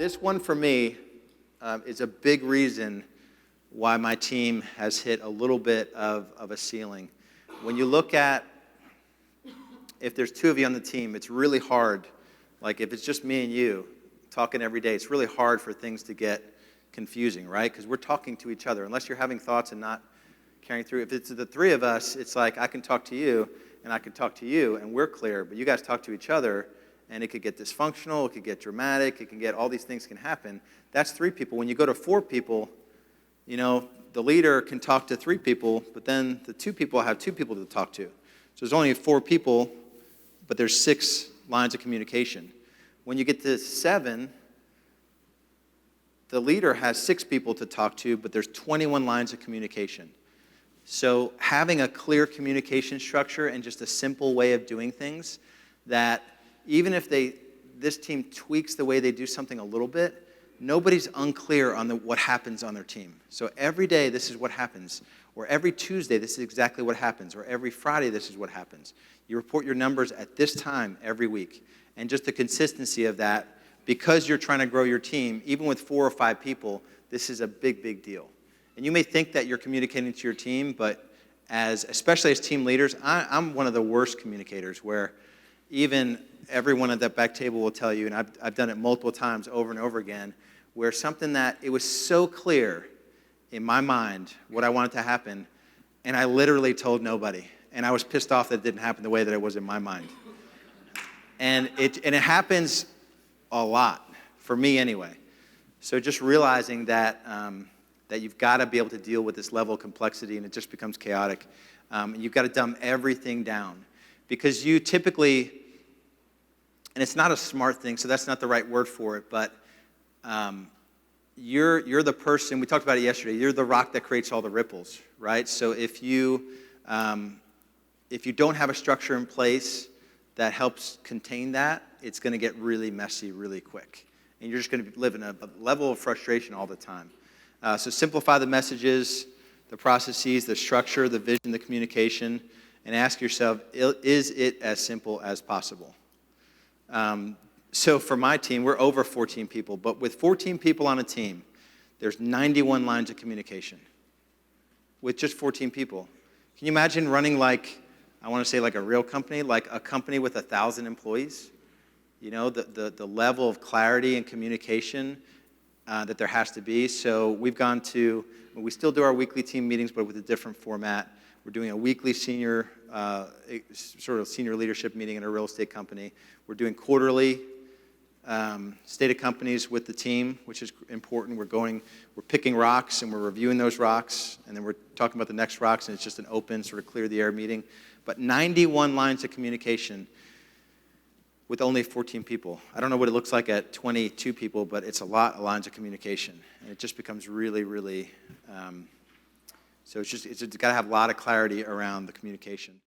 this one for me is a big reason why my team has hit a little bit of a ceiling. When you look at, if there's two of you on the team, it's really hard. Like if it's just me and you talking every day, it's really hard for things to get confusing, right? Because we're talking to each other. Unless you're having thoughts and not carrying through. If it's the three of us, it's like I can talk to you and I can talk to you and we're clear, but you guys talk to each other and it could get dysfunctional, it could get dramatic, it can get, all these things can happen. That's three people. When you go to four people, you know, the leader can talk to three people, but then the two people have two people to talk to. So there's only four people, but there's 6 lines of communication. When you get to 7, the leader has 6 people to talk to, but there's 21 lines of communication. So having a clear communication structure and just a simple way of doing things that even if this team tweaks the way they do something a little bit, nobody's unclear on what happens on their team. So every day, this is what happens. Or every Tuesday, this is exactly what happens. Or every Friday, this is what happens. You report your numbers at this time every week. And just the consistency of that, because you're trying to grow your team, even with 4 or 5 people, this is a big, big deal. And you may think that you're communicating to your team, but especially as team leaders, I'm one of the worst communicators where even everyone at that back table will tell you, and I've done it multiple times over and over again, where something that it was so clear in my mind what I wanted to happen, and I literally told nobody. And I was pissed off that it didn't happen the way that it was in my mind. And it happens a lot, for me anyway. So just realizing that that you've got to be able to deal with this level of complexity and it just becomes chaotic. And you've got to dumb everything down. Because you typically, and it's not a smart thing, so that's not the right word for it, but you're the person, we talked about it yesterday, you're the rock that creates all the ripples, right? So if you don't have a structure in place that helps contain that, it's going to get really messy really quick. And you're just going to live in a level of frustration all the time. So simplify the messages, the processes, the structure, the vision, the communication, and ask yourself, is it as simple as possible? So for my team, we're over 14 people, but with 14 people on a team, there's 91 lines of communication with just 14 people. Can you imagine running like, I want to say like a real company, like a company with 1,000 employees? You know, the level of clarity and communication that there has to be. So we still do our weekly team meetings, but with a different format. We're doing a weekly senior leadership meeting in a real estate company. We're doing quarterly state of companies with the team, which is important. We're picking rocks and we're reviewing those rocks, and then we're talking about the next rocks, and it's just an open, sort of clear the air meeting. But 91 lines of communication with only 14 people. I don't know what it looks like at 22 people, but it's a lot of lines of communication. And it just becomes really, really, so it's got to have a lot of clarity around the communication.